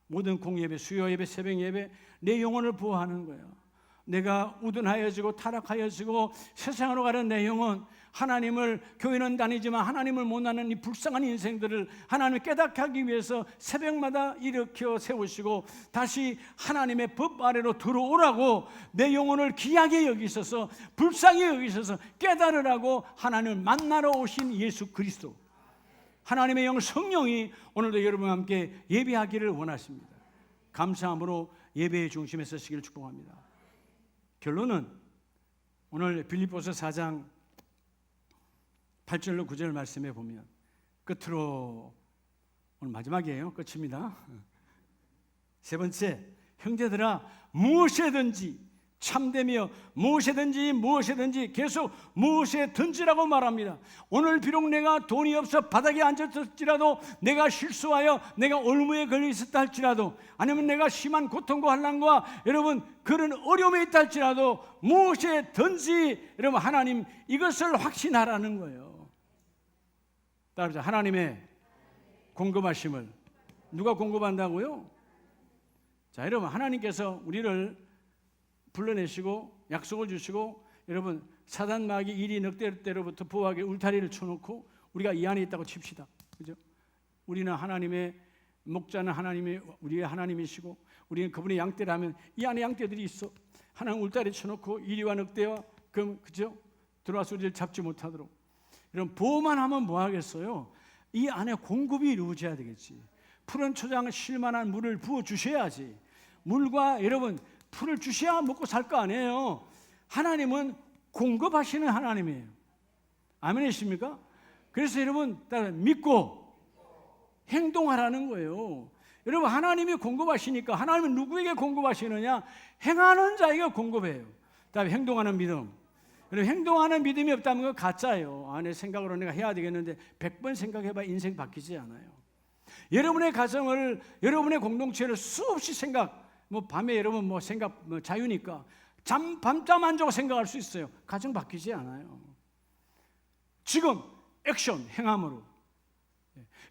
모든 공예배, 수요 예배, 새벽 예배, 내 영혼을 보호하는 거예요. 내가 우둔하여지고 타락하여지고 세상으로 가는 내 영혼, 하나님을, 교회는 다니지만 하나님을 못 나는 이 불쌍한 인생들을 하나님을 깨닫게 하기 위해서 새벽마다 일으켜 세우시고 다시 하나님의 법 아래로 들어오라고 내 영혼을 귀하게 여기셔서 불쌍히 여기셔서 깨달으라고 하나님을 만나러 오신 예수 그리스도, 하나님의 영 성령이 오늘도 여러분과 함께 예배하기를 원하십니다. 감사함으로 예배의 중심에 서시기를 축복합니다. 결론은 오늘 빌립보서 4장 8절로 9절 말씀에 보면, 끝으로 오늘 마지막이에요. 끝입니다. 세 번째, 형제들아 무엇이든지 참되며 무엇이든지 계속 무엇이든지라고 말합니다. 오늘 비록 내가 돈이 없어 바닥에 앉았을지라도, 내가 실수하여 내가 올무에 걸려 있었다 할지라도, 아니면 내가 심한 고통과 환난과 여러분 그런 어려움에 있다 할지라도 무엇이든지 여러분 하나님 이것을 확신하라는 거예요. 따라서 하나님의 공급하심을 누가 공급한다고요? 자, 여러분 하나님께서 우리를 불러내시고 약속을 주시고, 여러분 사단 마귀 일이 늑대로부터 보호하게 울타리를 쳐놓고 우리가 이 안에 있다고 칩시다. 그죠? 우리는 하나님의 목자는 하나님이 우리의 하나님이시고, 우리는 그분의 양떼라면 이 안에 양떼들이 있어. 하나님 울타리 쳐놓고 이리와 늑대와 그죠? 들어와서 우리를 잡지 못하도록. 여러분 보호만 하면 뭐 하겠어요? 이 안에 공급이 이루어져야 되겠지. 푸른 초장 쉴만한 물을 부어 주셔야지. 물과 여러분 풀을 주셔야 먹고 살 거 아니에요. 하나님은 공급하시는 하나님이에요. 아멘이십니까? 그래서 여러분 믿고 행동하라는 거예요. 여러분 하나님이 공급하시니까, 하나님은 누구에게 공급하시느냐? 행하는 자에게 공급해요. 그다음에 행동하는 믿음. 여러분, 행동하는 믿음이 없다면 그거 가짜예요. 내 생각으로 내가 해야 되겠는데 100번 생각해봐 인생 바뀌지 않아요. 여러분의 가정을, 여러분의 공동체를 수없이 밤에 여러분 생각 자유니까 밤잠 안 자고 생각할 수 있어요. 가정 바뀌지 않아요. 지금 액션, 행함으로.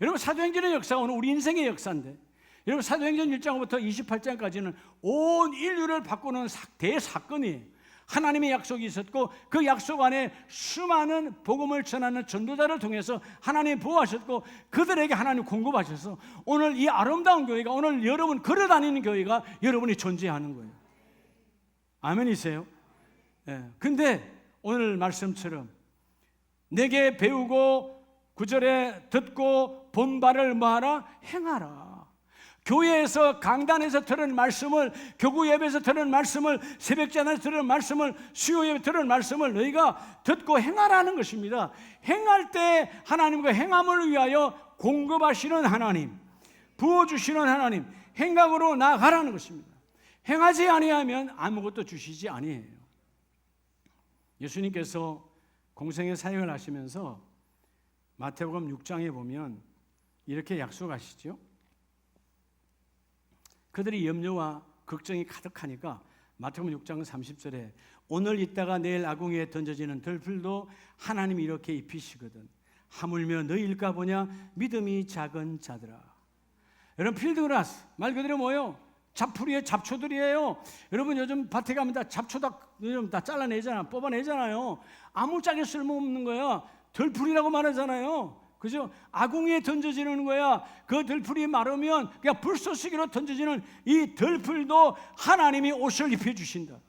여러분, 사도행전의 역사가 오늘 우리 인생의 역사인데, 여러분, 사도행전 1장부터 28장까지는 온 인류를 바꾸는 대사건이에요. 하나님의 약속이 있었고 그 약속 안에 수많은 복음을 전하는 전도자를 통해서 하나님이 보호하셨고 그들에게 하나님 공급하셔서 오늘 이 아름다운 교회가, 오늘 여러분 걸어다니는 교회가 여러분이 존재하는 거예요. 아멘이세요? 근데 오늘 말씀처럼 내게 배우고 9절에 듣고 본 바를 뭐하라? 행하라. 교회에서, 강단에서 들은 말씀을, 교구 예배에서 들은 말씀을, 새벽전에서 들은 말씀을, 수요 예배 들은 말씀을 너희가 듣고 행하라는 것입니다. 행할 때 하나님과 행함을 위하여 공급하시는 하나님, 부어주시는 하나님, 행각으로 나아가라는 것입니다. 행하지 아니하면 아무것도 주시지 아니해요. 예수님께서 공생의 사역을 하시면서 마태복음 6장에 보면 이렇게 약속하시죠. 그들이 염려와 걱정이 가득하니까 마태복음 6장 30절에 오늘 있다가 내일 아궁이에 던져지는 들풀도 하나님이 이렇게 입히시거든 하물며 너희일까 보냐 믿음이 작은 자들아. 여러분, 필드그라스 말 그대로 뭐예요? 잡풀이에요. 잡초들이에요. 여러분, 요즘 밭에 가면 다 잡초 다 잘라내잖아, 뽑아내잖아요. 아무짝에 쓸모없는 거야. 들풀이라고 말하잖아요. 그죠? 아궁이에 던져지는 거야. 그 들풀이 마르면 그냥 불쏘시개로 던져지는 이 들풀도 하나님이 옷을 입혀주신다.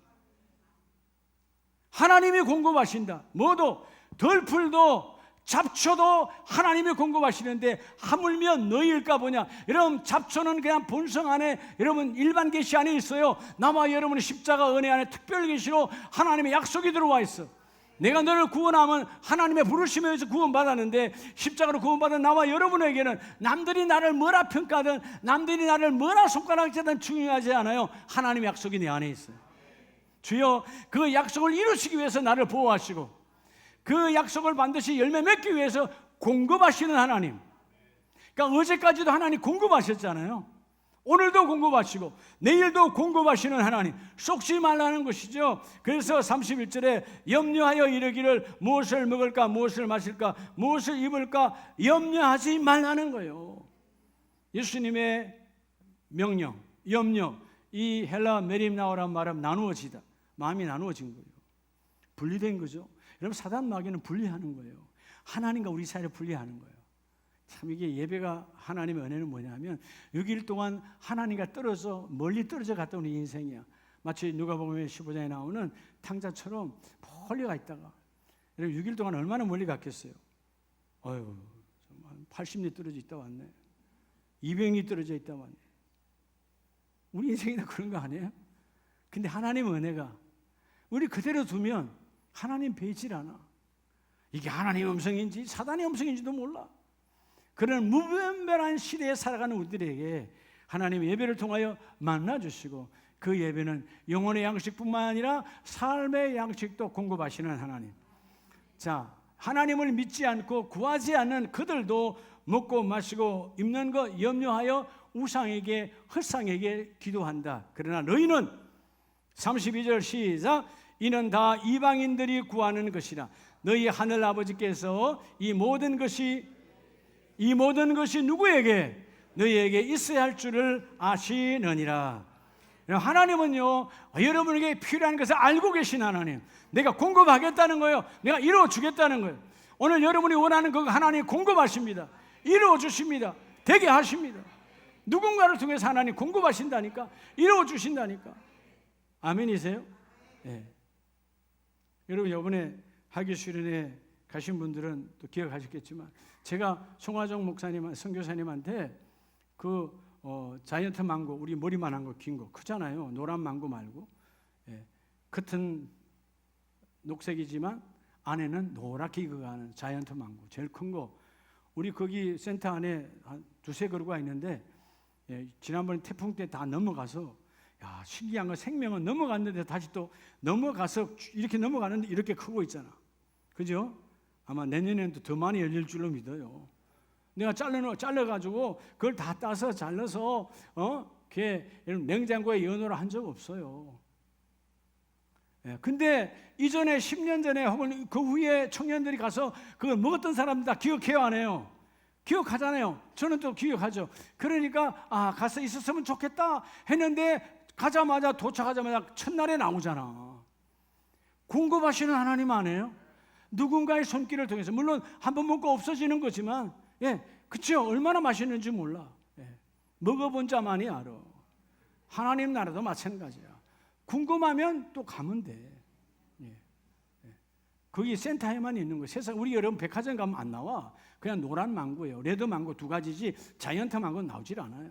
하나님이 공급하신다. 뭐도? 들풀도 잡초도 하나님이 공급하시는데 하물며 너희일까 보냐. 여러분, 잡초는 그냥 본성 안에, 여러분 일반 계시 안에 있어요. 나와 여러분의 십자가 은혜 안에 특별 계시로 하나님의 약속이 들어와 있어. 내가 너를 구원하면 하나님의 부르심에 의해서 구원받았는데 십자가로 구원받은 나와 여러분에게는 남들이 나를 뭐라 평가하든 남들이 나를 뭐라 손가락질하든 중요하지 않아요. 하나님의 약속이 내 안에 있어요. 주여, 그 약속을 이루시기 위해서 나를 보호하시고 그 약속을 반드시 열매 맺기 위해서 공급하시는 하나님. 그러니까 어제까지도 하나님 공급하셨잖아요. 오늘도 공급하시고 내일도 공급하시는 하나님, 쏙지 말라는 것이죠. 그래서 31절에 염려하여 이르기를 무엇을 먹을까, 무엇을 마실까, 무엇을 입을까 염려하지 말라는 거예요. 예수님의 명령, 염려, 이 헬라 메림나오란 말은 나누어지다, 마음이 나누어진 거예요. 분리된 거죠. 여러분, 사단 마귀는 분리하는 거예요. 하나님과 우리 사이를 분리하는 거예요. 참, 이게 예배가 하나님의 은혜는 뭐냐면 6일 동안 하나님과 멀리 떨어져 갔던 우리 인생이야. 마치 누가복음 15장에 나오는 탕자처럼 멀리 가 있다가, 여러분 6일 동안 얼마나 멀리 갔겠어요? 80리 떨어져 있다 왔네. 200리 떨어져 있다 왔네. 우리 인생이 다 그런 거 아니에요? 근데 하나님의 은혜가 우리 그대로 두면 하나님 배질 않아. 이게 하나님의 음성인지 사단의 음성인지도 몰라. 그런 무분별한 시대에 살아가는 우리들에게 하나님 예배를 통하여 만나주시고 그 예배는 영혼의 양식뿐만 아니라 삶의 양식도 공급하시는 하나님. 자, 하나님을 믿지 않고 구하지 않는 그들도 먹고 마시고 입는 것 염려하여 우상에게 헛상에게 기도한다. 그러나 너희는 32절 시작. 이는 다 이방인들이 구하는 것이라. 너희 하늘 아버지께서 이 모든 것이 누구에게? 너희에게 있어야 할 줄을 아시느니라. 하나님은요, 여러분에게 필요한 것을 알고 계신 하나님. 내가 공급하겠다는 거예요. 내가 이루어주겠다는 거예요. 오늘 여러분이 원하는 그거 하나님 공급하십니다. 이루어주십니다. 되게 하십니다. 누군가를 통해서 하나님 공급하신다니까, 이루어주신다니까. 아멘이세요? 네. 여러분, 이번에 하기 수련회 가신 분들은 또 기억하셨겠지만 제가 송화정 목사님, 선교사님한테 자이언트 망고, 우리 머리만한 거, 긴 거, 크잖아요. 노란 망고 말고, 겉은 녹색이지만 안에는 노랗게 익어가는 자이언트 망고, 제일 큰 거. 우리 거기 센터 안에 한 두세 그루가 있는데 지난번에 태풍 때 다 넘어가서 야, 신기한 건 생명은 넘어갔는데 다시 또 넘어가서 이렇게 넘어가는데 이렇게 크고 있잖아. 그죠? 아마 내년에는 더 많이 열릴 줄로 믿어요. 내가 잘라가지고 그걸 다 따서 잘라서 이렇게 냉장고에 연호를 한 적 없어요. 근데 이전에 10년 전에 혹은 그 후에 청년들이 가서 그걸 먹었던 사람들 다 기억해요, 안 해요? 기억하잖아요. 저는 또 기억하죠. 그러니까 가서 있었으면 좋겠다 했는데 도착하자마자 첫날에 나오잖아. 공급하시는 하나님 아니에요? 누군가의 손길을 통해서 물론 한번 먹고 없어지는 거지만 그쵸? 얼마나 맛있는지 몰라. 먹어본 자만이 알아. 하나님 나라도 마찬가지야. 궁금하면 또 가면 돼. 거기 센터에만 있는 거예요. 세상 우리 여러분 백화점 가면 안 나와. 그냥 노란 망고예요. 레드 망고 두 가지지 자이언트 망고는 나오질 않아요.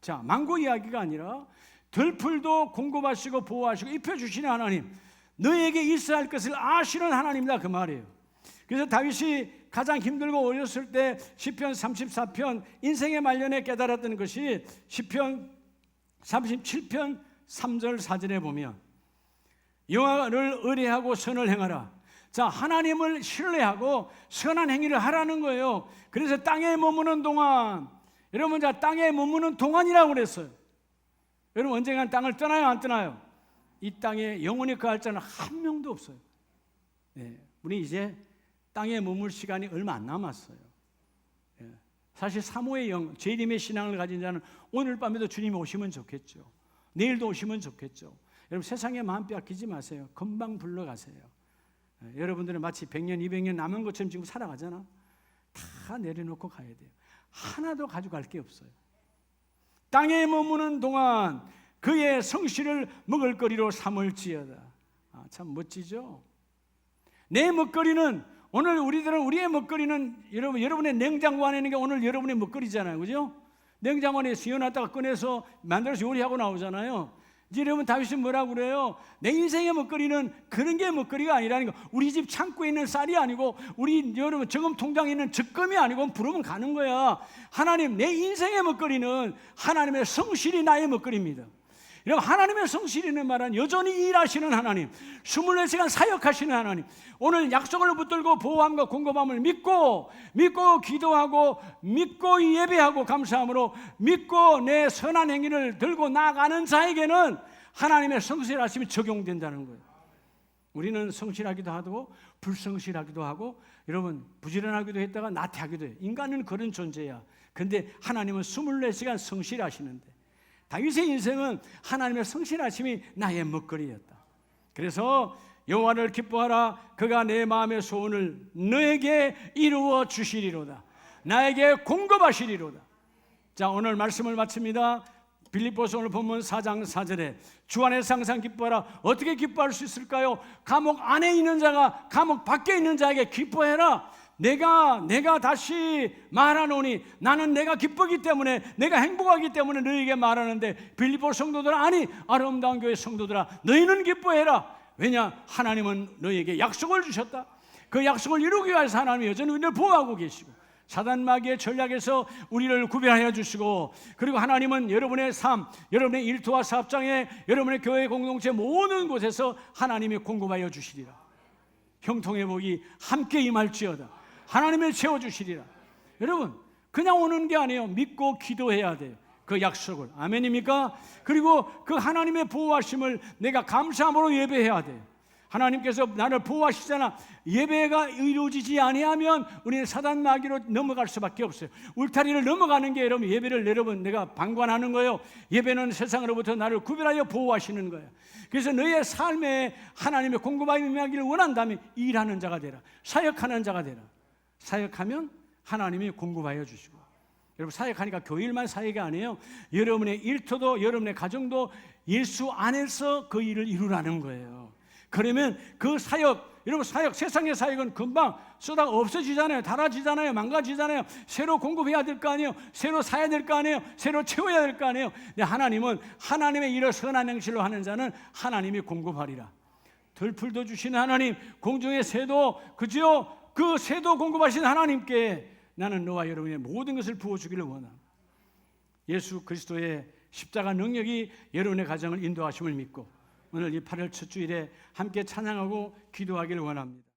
자, 망고 이야기가 아니라 들풀도 공급하시고 보호하시고 입혀주시는 하나님, 너에게 있어야 할 것을 아시는 하나님이다, 그 말이에요. 그래서 다윗이 가장 힘들고 어렸을 때 시편 34편 인생의 말년에 깨달았던 것이 시편 37편 3절 4절에 보면 여호와를 의뢰하고 선을 행하라. 자, 하나님을 신뢰하고 선한 행위를 하라는 거예요. 그래서 땅에 머무는 동안, 여러분, 자, 땅에 머무는 동안이라고 그랬어요. 여러분, 언젠간 땅을 떠나요, 안 떠나요? 이 땅에 영원히 거할 자는 한 명도 없어요. 우리 이제 땅에 머물 시간이 얼마 안 남았어요. 사실 사모의 영, 재림의 신앙을 가진 자는 오늘 밤에도 주님이 오시면 좋겠죠. 내일도 오시면 좋겠죠. 여러분, 세상에 마음 빼앗기지 마세요. 금방 불러가세요. 여러분들은 마치 100년, 200년 남은 것처럼 지금 살아가잖아. 다 내려놓고 가야 돼요. 하나도 가져갈 게 없어요. 땅에 머무는 동안 그의 성실을 먹을거리로 삼을지어다. 참 멋지죠? 내 먹거리는, 오늘 우리의 먹거리는 여러분의 냉장고 안에 있는 게 오늘 여러분의 먹거리잖아요. 그죠? 냉장고 안에 시원하다가 꺼내서 만들어서 요리하고 나오잖아요. 이제 여러분, 다윗이 뭐라고 그래요? 내 인생의 먹거리는 그런 게 먹거리가 아니라는 거. 우리 집 창고에 있는 쌀이 아니고 우리 여러분 저금 통장에 있는 적금이 아니고 부르면 가는 거야. 하나님, 내 인생의 먹거리는 하나님의 성실이 나의 먹거리입니다. 여러분, 하나님의 성실이라는 말은 여전히 일하시는 하나님, 24시간 사역하시는 하나님, 오늘 약속을 붙들고 보호함과 공급함을 믿고 기도하고 믿고 예배하고 감사함으로 믿고 내 선한 행위를 들고 나가는 자에게는 하나님의 성실하심이 적용된다는 거예요. 우리는 성실하기도 하고 불성실하기도 하고 여러분 부지런하기도 했다가 나태하기도 해요. 인간은 그런 존재야. 근데 하나님은 24시간 성실하시는데 다윗의 인생은 하나님의 성실하심이 나의 먹거리였다. 그래서 여호와를 기뻐하라. 그가 내 마음의 소원을 너에게 이루어 주시리로다. 나에게 공급하시리로다. 자, 오늘 말씀을 마칩니다. 빌립보서 오늘 본문 4장 4절에 주 안에서 항상 기뻐하라. 어떻게 기뻐할 수 있을까요? 감옥 안에 있는 자가 감옥 밖에 있는 자에게 기뻐해라. 내가 다시 말하노니 나는 내가 기쁘기 때문에, 내가 행복하기 때문에 너희에게 말하는데, 빌립보 성도들아, 아니 아름다운 교회 성도들아, 너희는 기뻐해라. 왜냐? 하나님은 너희에게 약속을 주셨다. 그 약속을 이루기 위해서 하나님이 여전히 우리를 보호하고 계시고 사단 마귀의 전략에서 우리를 구별하여 주시고, 그리고 하나님은 여러분의 삶, 여러분의 일터와 사업장에, 여러분의 교회 공동체 모든 곳에서 하나님이 공급하여 주시리라. 형통의 복이 함께 임할지어다. 하나님을 채워주시리라. 여러분, 그냥 오는 게 아니에요. 믿고 기도해야 돼요. 그 약속을. 아멘입니까? 그리고 그 하나님의 보호하심을 내가 감사함으로 예배해야 돼요. 하나님께서 나를 보호하시잖아. 예배가 이루어지지 아니하면 우리는 사단 마귀로 넘어갈 수밖에 없어요. 울타리를 넘어가는 게 여러분 예배를 여러분 내가 방관하는 거예요. 예배는 세상으로부터 나를 구별하여 보호하시는 거예요. 그래서 너의 삶에 하나님의 공급하여 임하기를 원한다면 일하는 자가 되라. 사역하는 자가 되라. 사역하면 하나님이 공급하여 주시고, 여러분 사역하니까 교일만 사역이 아니에요. 여러분의 일터도 여러분의 가정도 예수 안에서 그 일을 이루라는 거예요. 그러면 그 사역, 여러분 사역, 세상의 사역은 금방 쏟아 없어지잖아요. 닳아지잖아요. 망가지잖아요. 새로 공급해야 될 거 아니에요. 새로 사야 될 거 아니에요. 새로 채워야 될 거 아니에요. 근데 하나님은 하나님의 일을 선한 행실로 하는 자는 하나님이 공급하리라. 들풀도 주시는 하나님, 공중의 새도, 그죠? 그 새도 공급하신 하나님께 나는 너와 여러분의 모든 것을 부어주기를 원합니다. 예수 그리스도의 십자가 능력이 여러분의 가정을 인도하심을 믿고 오늘 이 8월 첫 주일에 함께 찬양하고 기도하기를 원합니다.